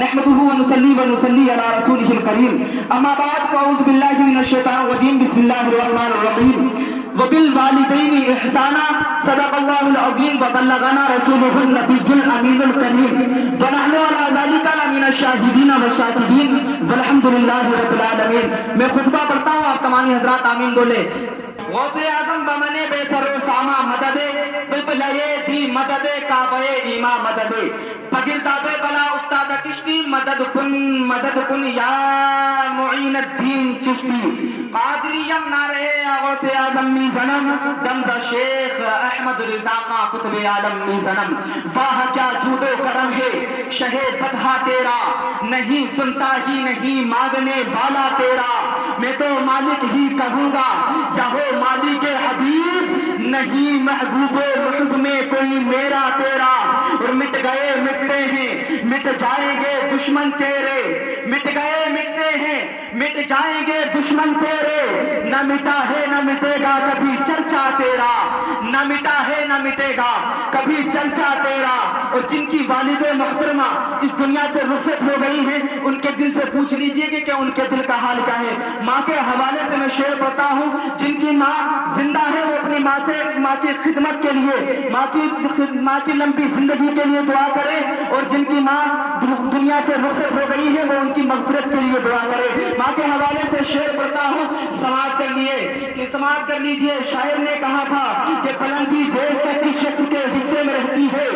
نحمده ونصلي ونصلي على رسوله الكريم اما بعد فاعوذ بالله من الشيطان الرجيم بسم الله الرحمن الرحيم وبالوالدين احسانا صدق الله العظيم وبلغنا رسوله النبي الامين الكريم ونحن على ذلك لمن الشاهدين والشاكرين والحمد لله رب العالمين. میں خطبہ پڑھتا ہوں، آپ تمام حضرات آمین بولے. غوث اعظم بمنے بے سر و ساما مددے بلبلے دی مددے کعبے ایما مددے پگردابے بلا استاد کشتی مدد کن یا معین الدین چشتی قادریم نہ رہے غوث اعظم می زنم دمزہ شیخ احمد رضا خان قطب عالم می زنم. واہ کیا جود و کرم ہے شہ بدھا تیرا، نہیں سنتا ہی نہیں مانگنے والا تیرا. میں تو مالک ہی کہوں گا یا ہو مالک حبیب، نہیں محبوب محب میں کوئی میرا تیرا. اور مٹ گئے مٹتے ہیں مٹ جائیں گے دشمن تیرے، مٹ گئے مٹتے ہیں مٹ جائیں گے دشمن تیرے. نہ مٹا ہے نہ مٹے گا کبھی چرچا تیرا، نہ مٹا ہے نہ مٹے گا کبھی چرچا تیرا. اور جن کی والد محترمہ اس دنیا سے رخصت ہو گئی ہیں ان کے دل سے پوچھ لیجئے کہ کیا ان کے دل کا حال کیا ہے. ماں کے حوالے سے میں شعر پڑھتا ہوں. جن کی ماں زندہ ہے وہ اپنی ماں سے ماں کی خدمت کے لیے ماں کی لمبی زندگی کے لیے دعا کرے، اور جن کی ماں دنیا سے رخصت ہو گئی ہے وہ ان کی مغفرت کے لیے دعا کرے. ماں کے حوالے سے شعر پڑھتا ہوں، سماعت کر لیجئے. شاعر نے کہا تھا کہ بلندی دیر تک کس شخص کے حصے میں رہتی ہے،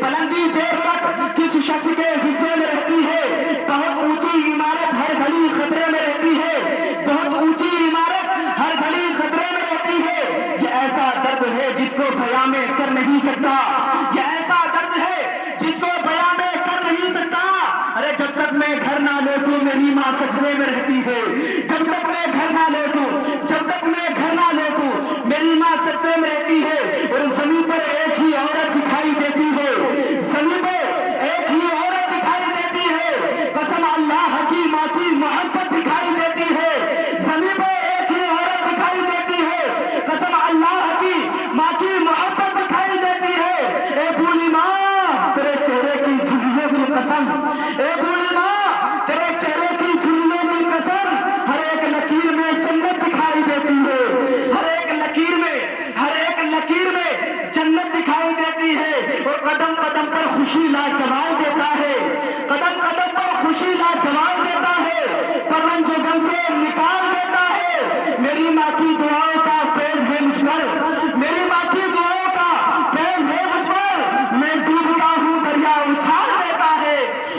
بلندی دیر تک کس شخص کے حصے میں رہتی ہے. بہت اونچی عمارت ہر گلی خطرے میں رہتی ہے، بہت اونچی عمارت ہر گلی خطرے میں رہتی ہے. یہ ایسا درد ہے جس کو بیان میں کر نہیں سکتا، یہ ایسا درد ہے جس کو بیان میں کر نہیں سکتا. ارے جب تک میں گھر نہ لوٹوں میری ماں سجدے میں رہتی ہے، جب تک میں گھر نہ لوٹوں جب تک میں گھر نہ لوٹوں میری ماں سجدے میں رہتی ہے. اور زمین پر ایک ہی عورت دکھائی دیتی ہے، زمین پر ایک ہی عورت دکھائی دیتی ہے. قسم اللہ کی ماں کی محبت دکھائی دیتی ہے، زمین پر ایک ہی عورت دکھائی دیتی ہے. قسم اللہ کی ماں کی محبت دکھائی دیتی ہے. اے بولی ماں تیرے چہرے کی جھلیوں کی قسم، اے بولی ماں تیرے چہرے کی جھلیوں کی قسم، ہر ایک لکیر میں جنت دکھائی دیتی ہے، ہر ایک لکیر میں جنت دکھائی دیتی ہے. اور قدم قدم پر خوشی لاجواب دیتا ہے، قدم قدم پر خوشی لاجواب دیتا ہے، پرن جو غم سے نکال دیتا ہے. میری ماں کی دعاؤں کا فیض ہے مجھ پر، میری ماں کی دعاؤں کا فیض ہے مجھ پر. میں ڈوبتا ہوں دریا اچھال دیتا ہے،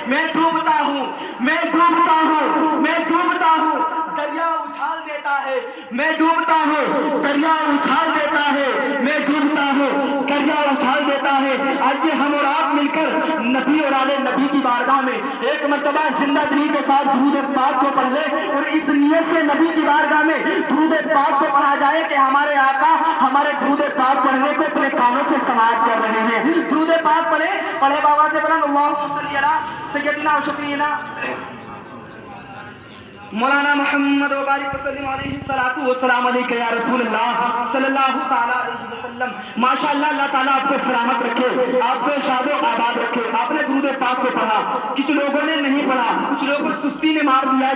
میں ڈوبتا ہوں میں ڈوبتا ہوں میں ڈوبتا ہوں دریا اچھال دیتا ہے، میں ڈوبتا ہوں دریا اچھال دیتا ہے، میں ڈوبتا ہوں دریا اچھال دیتا ہے. آئیے ہم اور آپ مل کر نبی اور آل نبی کی بارگاہ میں ایک مرتبہ زندہ دلی کے ساتھ درود پاک کو پڑھ لے، اور اس نیت سے نبی کی بارگاہ میں درود پاک کو پڑھا جائے کہ ہمارے آقا ہمارے درود پاک پڑھنے کو اپنے کانوں سے سماعت کر رہے ہیں. درود پاک پڑھے بابا سے بلند اللہم صلی علی سیدنا و شفیعنا مولانا محمد و بارک وسلم علیہ الصلوۃ والسلام علیک یا رسول اللہ صلی اللہ تعالی علیہ وسلم. ماشاءاللہ اللہ تعالیٰ آپ کو سلامت رکھے، آپ کو شاد و آباد رکھے. آپ نے درود پاک کو پڑھا، کچھ لوگوں نے نہیں پڑھا، کچھ لوگوں کو سستی نے مار دیا.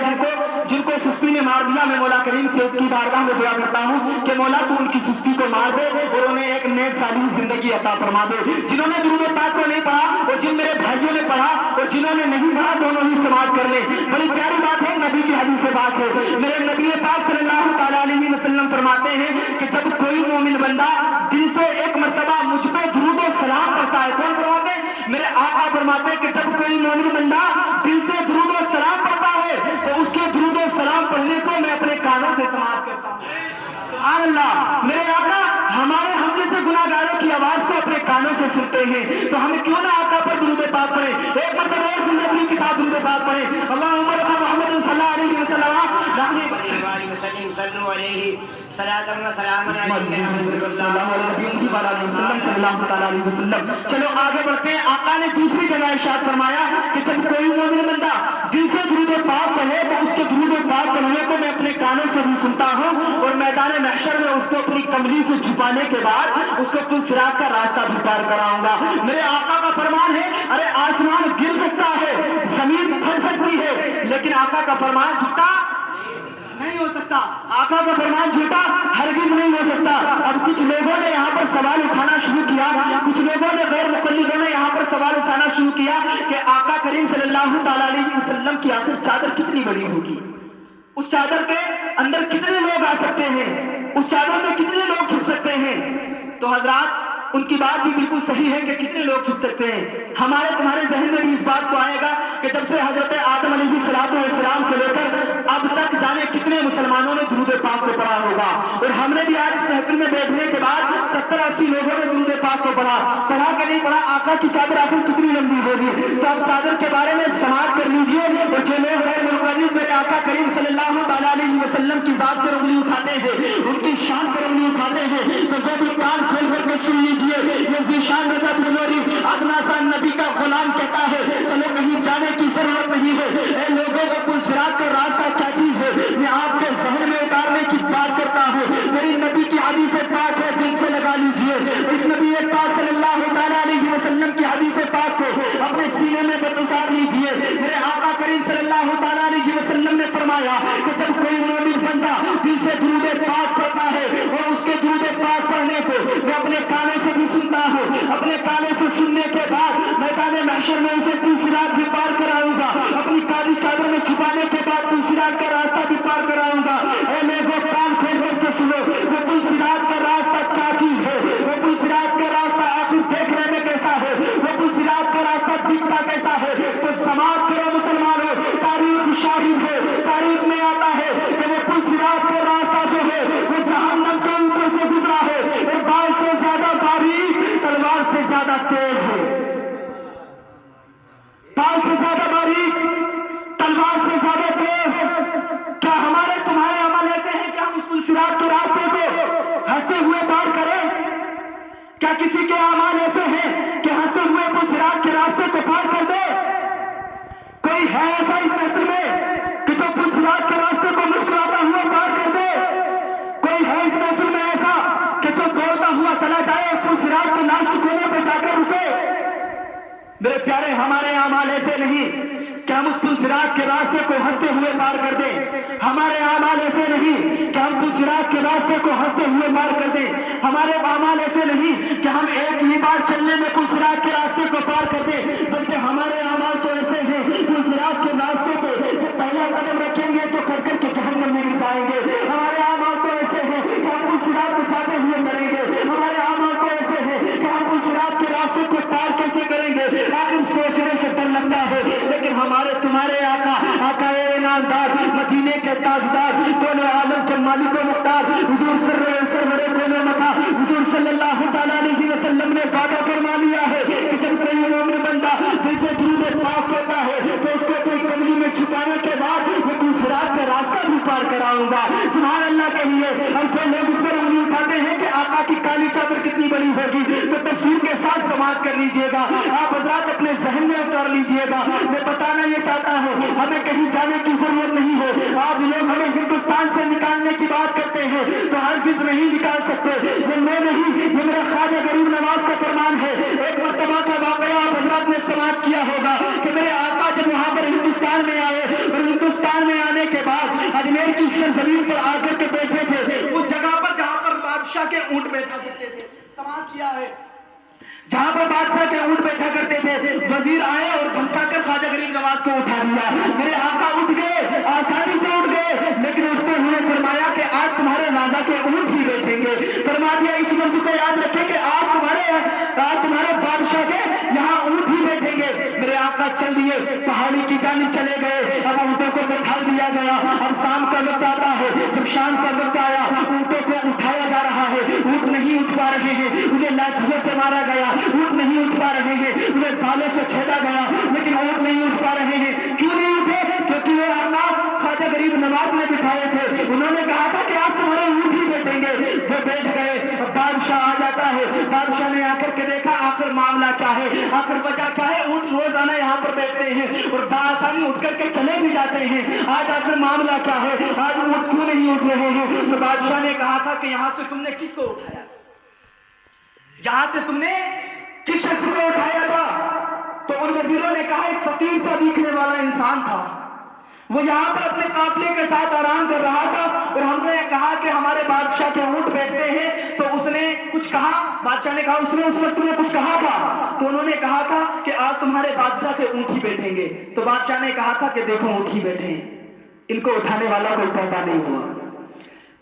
جن کو سستی نے مار دیا میں مولا کریم سے کی بارگاہ میں دعا کرتا ہوں کہ مولا تو ان کی سستی کو مار دے اور انہیں ایک نیک صالح زندگی عطا فرما دے. جنہوں نے درود پاک کو نہیں پڑھا اور جن میرے بھائیوں نے پڑھا اور جنہوں نے نہیں پڑھا دونوں ہی سماعت کر لیں. بڑی پیاری بات ہے، نبی کی حدیث سے بات ہے. میرے نبی پاک صلی اللہ تعالیٰ علیہ وسلم فرماتے ہیں کہ جب کوئی مومن بندہ دل سے ایک مرتبہ مجھ پہ درود و سلام کرتا ہے. کون فرماتے ہیں؟ میرے آقا فرماتے ہیں کہ جب کوئی مومن بندہ دل سے درود و سلام پڑھتا ہے تو اس کے درود و سلام پڑھنے کو میں اپنے کانوں سے سماعت کرتا ہوں. سبحان اللہ. میرے آقا ہمارے ہم جیسے گناہگاروں کی آواز کو اپنے کانوں سے سنتے ہیں، تو ہمیں کیوں نہ آقا پر درود پاک پڑھیں. ایک مرتبہ اور زندگی کے ساتھ درود پاک پڑھیں. اللہم محمد صلی اللہ علیہ وسلم صلو علیہ چلو آگے بڑھتے ہیں. آقا نے دوسری جگہ ارشاد فرمایا کہ جب کوئی مومن بندہ دل سے درود پاک پڑھے تو اس کے درود پاک پڑھنے کو میں اپنے کانوں سے بھی سنتا ہوں، اور میدان محشر میں اس کو اپنی کملی سے چھپانے کے بعد اس کو پل صراط کا راستہ بھی پار کراؤں گا. میرے آقا کا فرمان ہے ارے آسمان گر سکتا ہے، زمین لیکن آقا کا فرمان جھوٹا نہیں ہو سکتا، آقا کا فرمان جھوٹا ہرگز نہیں ہو سکتا۔ اب کچھ لوگوں نے یہاں پر سوال اٹھانا شروع کیا، کچھ لوگوں نے غیر مقلدوں نے یہاں پر سوال اٹھانا شروع کیا کہ آقا کریم صلی اللہ تعالیٰ علیہ وسلم کی آخر چادر کتنی بڑی ہوگی، اس چادر کے اندر کتنے لوگ آ سکتے ہیں، اس چادر میں کتنے لوگ چھپ سکتے ہیں؟ تو حضرات ان کی بات بھی بالکل صحیح ہے کہ کتنے لوگ چھپ سکتے ہیں۔ ہمارے تمہارے ذہن میں بھی اس بات کو آئے گا کہ جب سے حضرت آدم علیہ السلام سے لے کر اب تک جانے کتنے مسلمانوں نے درود پاک کو پڑھا ہوگا، اور ہم نے بھی آج اس محفل میں بیٹھنے کے بعد 70-80 لوگوں نے درود پاک کو پڑھا کہ نہیں پڑھا؟ آقا کی چادر آخر کتنی لمبی ہوگی؟ تو اب چادر کے بارے میں سماعت کر لیجئے، اور جو لوگ غیر مقلد میرے آقا کریم صلی اللہ تعالیٰ علیہ وسلم کی بات پر انگلی اٹھاتے ہیں، ان کی شان پر انگلی اٹھاتے ہیں، تو وہ بھی کان کھول کر کے سن لیجئے۔ یہ ذیشان رضا بنوری ادنا سا نبی کا غلام کہتا ہے چلو کہیں جانے کی ضرورت نہیں ہے، اے لوگوں کو پل صراط کا راستہ کیا چیز ہے میں آپ کے ذہن میں اتارنے کی بات کرتا ہوں۔ میری نبی کی حدیث پاک ہے، دل سے لگا لیجئے، اس نبی پاک صلی اللہ تعالیٰ علیہ وسلم کی حدیث پاک کو اپنے سینے میں اتار لیجئے۔ میرے آقا کریم صلی اللہ تعالیٰ علیہ وسلم نے فرمایا کہ جب کوئی مومن بندہ دل سے درود پاک پڑھتا ہے اور اس کے درود پاک پڑھنے کو وہ اپنے کانوں سے بھی سنتا ہوں، اپنے کانوں سے سننے کے بعد میدان محشر میں اسے پل صراط بھی پار کراؤں گا، اپنی کالی چادر میں چھپانے کے بعد پل صراط کا راستہ بھی پار کراؤں گا۔ اے لوگوں کان کھول کر کے سنو، وہ پل صراط کا راستہ کیا چیز ہے، وہ پل صراط کا راستہ آخر دیکھنے میں کیسا ہے، وہ پل صراط کا راستہ دکھتا کیسا ہے؟ تو سماعت کرو مسلمانوں، تاریخ شاہد ہے، تاریخ میں آتا ہے کہ وہ پل صراط کا راستہ جو ہے وہ جہنم کے اوپر سے گزرا ہے، اور بال سے زیادہ باریک، تلوار سے زیادہ تیز ہے، بال سے زیادہ باریک، تلوار سے زیادہ تیز۔ کیا ہمارے تمہارے عمل ایسے ہیں کہ ہم اس پل صراط کے راستے کو ہنستے ہوئے پار کریں؟ کیا کسی کے اعمال ایسے ہیں کہ ہنستے ہوئے پل صراط کے راستے کو پار کر دے؟ کوئی ہے ایسا اس محفل میں کہ جو پل صراط کے راستے کو مسکراتا ہوا پار کر دے؟ کوئی ہے اس محفل میں ایسا کہ جو دوڑتا ہوا چلا جائے پل صراط کے لاسٹ کونے پہ جا کر رکے؟ میرے پیارے ہمارے اعمال ایسے نہیں کہ ہم اس پل صراط کے راستے کو ہنستے ہوئے پار کر دیں، ہمارے اعمال ایسے نہیں کہ ہم پل صراط کے راستے کو ہنستے ہوئے پار کر دیں، ہمارے اعمال ایسے نہیں کہ ہم ایک ہی بار چلنے میں پل صراط کے راستے کو پار کر دیں، بلکہ ہمارے اعمال تو ایسے ہیں پل صراط کے راستے پہ جب پہلا قدم رکھیں گے تو کر کے جہنم میں گر جائیں گے۔ ہمارے اعمال تو ایسے ہیں کہ ہم پل صراط کو جاتے ہوئے مریں گے، ہمارے اعمال تو ایسے ہیں کہ ہم پل صراط کے راستے کو پار کیسے کریں گے؟ آخر سوچنے سے ڈر لگتا ہے، لیکن ہمارے تمہارے آقا انعامدار مدینے کے تاجدار دونوں عالم کے مالک و مختار حضور سرور دونوں متا حضور صلی اللہ تعالیٰ علیہ وسلم نے وعدہ فرما لیا ہے کہ جب کوئی مومن بندہ دل سے درود پاک کرتا ہے تو اس کو کوئی کملی میں چھپانے کے بعد وہ پل صراط کا راستہ بھی پار کراؤں گا۔ سبحان اللہ کہیے۔ اور جو لوگ اس پر انگلی اٹھاتے ہیں کہ آقا کی کالی چادر کتنی بڑی ہوگی، تو تفسیر کے ساتھ سماعت کر لیجئے گا، آپ حضرات اپنے ذہن میں اتار لیجئے گا۔ میں بتانا یہ چاہتا ہوں ہمیں کہیں جانے کی ضرورت نہیں ہے۔ آج لوگ ہمیں ہندوستان سے نکالنے کی بات کرتے ہیں تو ہرگز نہیں نکال سکتے، یہ میں نہیں، یہ میرا خواجہ غریب نواز کا فرمان ہے۔ ایک مرتبہ کا واقعہ آپ حضرات نے سماعت کیا ہوگا کہ میرے آقا جب وہاں پر ہندوستان میں آئے اور ہندوستان میں آنے کے بعد اجمیر کی سرزمین پر آ کر کے بیٹھے تھے، اس جگہ پر جہاں پر بادشاہ کے اونٹ بیٹھا کرتے تھے، سماعت کیا ہے، جہاں پر بادشاہ کے اونٹ بیٹھا کرتے تھے، وزیر آئے اور دھمکا کر خواجہ غریب نواز کو اٹھا دیا۔ میرے آقا اٹھ گئے، آسانی سے اٹھ گئے، لیکن اٹھتے ہوئے فرمایا کہ آج تمہارے راجا کے اونٹ ہی بیٹھیں گے۔ فرما دیا اس لفظ کو یاد رکھیں کہ آج تمہارے بادشاہ کے یہاں اونٹ ہی بیٹھیں گے۔ میرے آقا چل دیے، پہاڑی کی جانب چلے گئے، اب اونٹوں کو بٹھا دیا گیا۔ اب شام کا وقت آتا ہے، جب شام کا وقت آیا اونٹوں کو اٹھایا جا رہا ہے، اونٹ نہیں اٹھ پا رہے ہیں، انہیں لاٹھیوں سے مارا گیا، اونٹ نہیں اٹھ پا رہے ہیں، انہیں بالوں سے چھیدا گیا، لیکن اونٹ نہیں اٹھ پا رہے ہیں۔ کیوں نہیں اٹھے؟ کیونکہ وہ آقا خواجہ غریب نواز نے بٹھائے تھے، انہوں نے کہا تھا کہ آپ تمہارے اونٹ ہی بیٹھیں گے۔ وہ بیٹھ گئے، بادشاہ آ جاتا ہے، بادشاہ نے آ کر کے دیکھا آخر معاملہ کیا ہے، آخر وجہ کیا ہے۔ اونٹ روزانہ یہاں پر بیٹھتے ہیں اور بآسانی اٹھ کر کے چلے بھی جاتے ہیں، آج آخر معاملہ کیا ہے، آج اونٹ کیوں نہیں اٹھ رہے ہیں؟ تو بادشاہ نے کہا تھا کہ یہاں سے تم نے کس کو اٹھایا، یہاں سے تم نے کس شخص کو اٹھایا تھا؟ تو ان وزیروں نے کہا ایک فقیر سا دکھنے والا انسان تھا، وہ یہاں پر اپنے قافلے کے ساتھ آرام کر رہا تھا اور ہم نے کہا کہ ہمارے بادشاہ کے اونٹ بیٹھتے ہیں، تو اس نے کچھ کہا، بادشاہ نے کہا، اس نے اس وقت تمہیں کچھ کہا تھا؟ تو انہوں نے کہا تھا کہ آج تمہارے بادشاہ کے اونٹ ہی بیٹھیں گے۔ تو بادشاہ نے کہا تھا کہ دیکھو اونٹ ہی بیٹھے ہیں، ان کو اٹھانے والا کوئی پیدا نہیں ہوا۔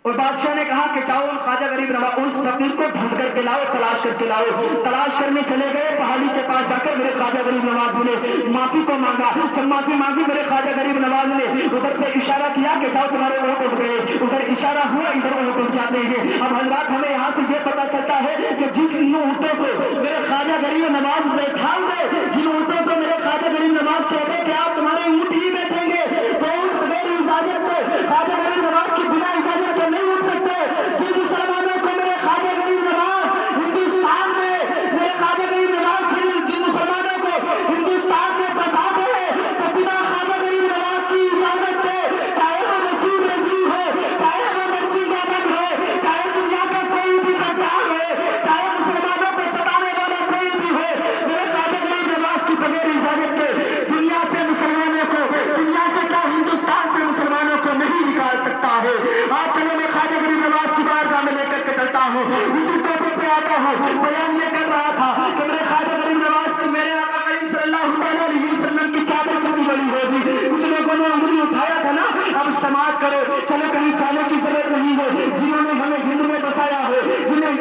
اور بادشاہ نے کہا کہ جاؤ خواجہ غریب نواز اس فقیر کو ڈھونڈ کر کے لاؤ، تلاش کر کے لاؤ۔ تلاش کرنے چلے گئے، پہاڑی کے پاس جا کر میرے خواجہ غریب نواز نے معافی کو مانگا۔ جب معافی مانگی میرے خواجہ غریب نواز نے ادھر سے اشارہ کیا کہ جاؤ تمہارے اونٹ اٹھ گئے، ادھر اشارہ ہوا، ادھر اونٹ اٹھ جاتے ہیں۔ اب حضرات ہمیں یہاں سے یہ پتا چلتا ہے کہ جن اونٹوں کو میرے خواجہ غریب نواز بیٹھائیں گے، جن اونٹوں کو میرے خواجہ غریب نواز کہتے ہیں کہ آپ تمہارے اونٹ ہی بیٹھیں گے، تو اونٹ بغیر اجازت کے خواجہ غریب نواز کی بنا اجازت کے نہیں اٹھ سکتے۔ جن مسلمانوں کو میرے خواجہ غریب نواز ہندوستان میں، میرے خواجہ غریب نواز جن مسلمانوں کو ہندوستان میں بسا دے، تو بنا خواجہ غریب نواز کی اجازت کے، چاہے وہ نصیب رضوی ہو، چاہے وہ نصیب احمد ہو، چاہے دنیا کا کوئی بھی غدار ہو، چاہے مسلمانوں کو ستانے والا کوئی بھی ہو، میرے خواجہ غریب نواز کی بغیر اجازت کے دنیا سے مسلمانوں کو، دنیا سے کیا ہندوستان سے مسلمانوں کو نہیں نکال سکتا ہے۔ آج چلو میں خواجہ غریب نواز کی بارگاہ میں لے کر کے چلتا ہوں، اسی ٹاپک پہ آتا ہوں۔ بیان یہ کر رہا تھا کہ میرے خواجہ غریب نواز کی میرے آقا کریم صلی اللہ علیہ وسلم کی چادر کتنی بڑی ہوگی۔ کچھ لوگوں نے انگلی اٹھایا تھا نا، اب سماعت کرو، چلو کہیں جانے کی ضرورت نہیں ہے۔ جنہوں نے ہمیں ہند میں بسایا ہے،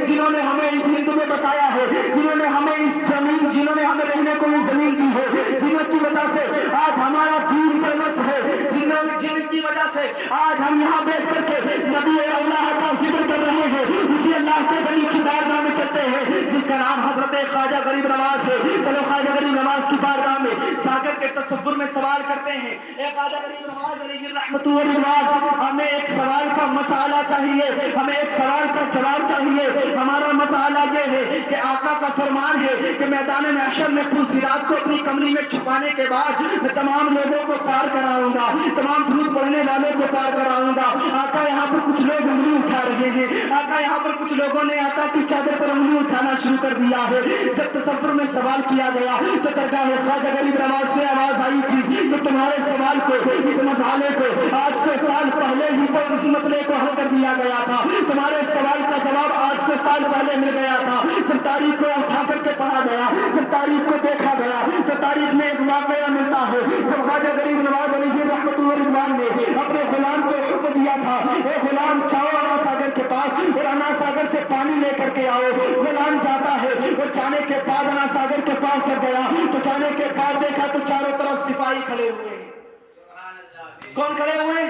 جنہوں نے ہمیں اس ہند میں بسایا ہے، جنہوں نے ہمیں اس زمین، جنہوں نے ہمیں رہنے کو یہ زمین دی ہے، جنہوں کی وجہ سے آج ہمارا دین پیوست ہے، جن کی وجہ سے آج ہم یہاں بیٹھ کر کے نبی اللہ کا ذکر کر رہے ہیں، اسی اللہ کے ولی کی بارگاہ میں چلتے ہیں جس کا نام حضرت خواجہ غریب نواز ہے۔ چلو خواجہ غریب نواز کی بارگاہ میں جا کر کے تصور میں سوال کرتے ہیں، اے خواجہ غریب نواز علیہ رحمت و رضوان، ہمیں ایک سوال کا مسئلہ چاہیے، ہمیں ایک سوال کا جواب چاہیے۔ ہمارا مسئلہ یہ ہے کہ آقا کا فرمان ہے کہ میدان محشر میں پوزیرات کو اپنی کمری میں چھپانے کے بعد میں تمام لوگوں کو پار کراؤں گا، تمام درود پڑھنے والوں کو پار کراؤں گا۔ آقا یہاں پر کچھ لوگ انگلی اٹھا رہے ہیں، آقا یہاں پر کچھ لوگوں نے آقا کی چادر پر انگلی اٹھانا شروع کر دیا ہے۔ جب تصور میں سوال کیا گیا تو درگاہ خواجہ غریب نواز سے آواز آئی تھی کہ تمہارے سوال کو، اس مسئلے کو 800 سال پہلے ہی پر اس مسئلے کو حل کر دیا گیا تھا، تمہارے سوال کا جواب 800 سال پہلے مل گیا تھا۔ جب تاریخ کو اٹھا کر کے پڑھا گیا، جب تاریخ کو دیکھا گیا تو تاریخ میں ایک واقعہ ملتا ہے جب خواجہ غریب نواز علیہ رحمت و رضوان نے اپنے غلام کو حکم دیا تھا، اے غلام جاؤ انا ساگر کے پاس اور انا ساگر سے پانی لے کر کے آؤ۔ غلام جاتا ہے اور جانے کے بعد انا ساگر کے پاس سے گیا تو جانے کے بعد دیکھا تو چاروں طرف سپاہی کھڑے ہوئے ہیں۔ کون کھڑے ہوئے؟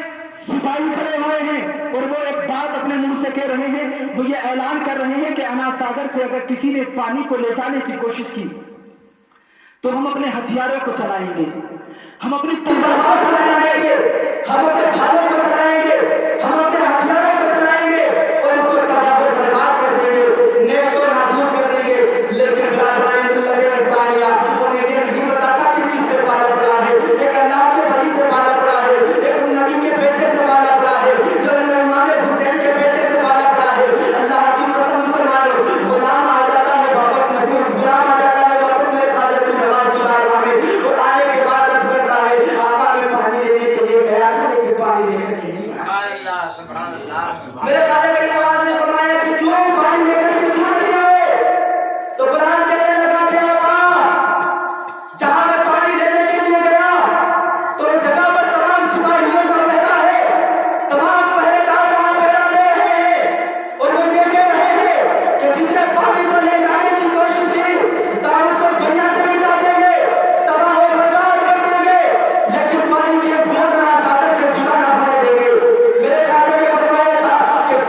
سپاہی کھڑے ہوئے ہیں، اور وہ ایک بات اپنے منہ سے کہہ رہے ہیں، وہ یہ اعلان کر رہے ہیں کہ انا ساگر سے اگر کسی نے پانی کو لے جانے کی کوشش کی تو ہم اپنے ہتھیاروں کو چلائیں گے، ہم اپنی تلواروں کو چلائیں گے، ہم اپنے بھالوں کو چلائیں گے، ہم اپنے ہتھیاروں کو چلائیں گے اور اس کو تباہ و برباد کر دیں گے، نیک و نابود کر دیں گے۔ لیکن برادران اللہ اسرائیلیہ انہیں یہ نہیں پتا تھا کہ کس سے پالا پڑا ہے، ایک اللہ کے ولی سے پالا پڑا ہے، ایک نبی کے بیٹے سے پالا پڑا ہے، جو امام حسین کے بیٹے سے پالا پڑا ہے۔ اللہ کی قسم مسلمانوں، غلام آ جاتا ہے واپس نبی، غلام آ جاتا ہے واپس میرے خواجہ غریب نواز کی بارگاہ میں، اور آنے کے بعد عرض کرتا ہے آقا میں پانی لینے کے لیے گیا تھا لیکن پانی لے کر کے نہیں آیا۔ سبحان اللہ۔ میرے خواجہ غریب نواز نے فرمایا کہ کیوں پانی لے کر کے کیوں نہیں آئے؟ تو غلام کہنے لگا کہ آقا جہاں میں پانی لینے کے لیے گیا تو اس جگہ پر تمام سپاہیوں کا پہرا ہے، تمام پہرے دار وہاں پہرا دے رہے ہیں اور وہ یہ کہہ رہے ہیں کہ جس نے پانی کو لے جانے کی کوشش کی تو ہم اس کو دنیا سے مٹا دیں گے، تباہ و برباد کر دیں گے، لیکن پانی کی ایک بوند نہ ساگر سے جدا نہ ہونے دیں گے۔ میرے خواجہ نے فرمایا تھا کہ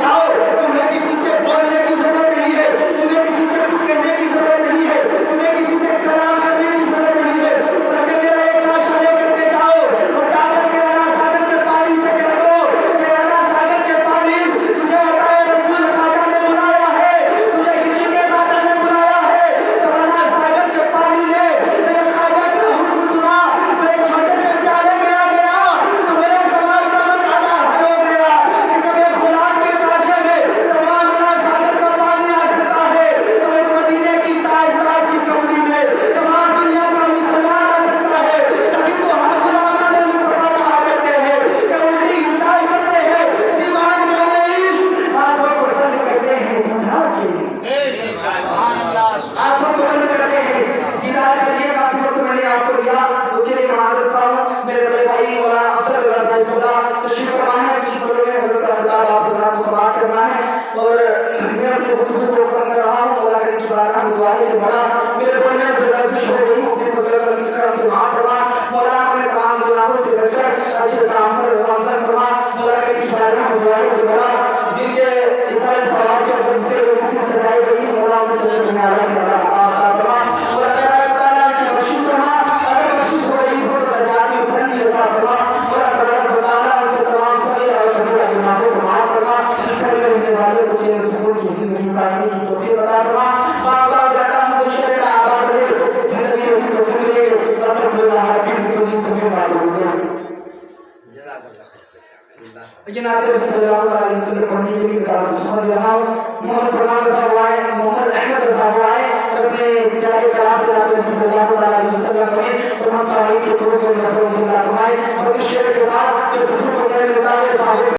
جناب نبی صلی اللہ علیہ وسلم پڑھنے کے لیے کہا سبحان اللہ محمد فرمان صاحب آئے محمد احمد صاحب آئے اور اپنے پیارے کلاس کے نبی صلی اللہ علیہ وسلم میں تو ہم سارے کے طور پر نظر اللہ فرمائے اور اس شعر کے ساتھ جو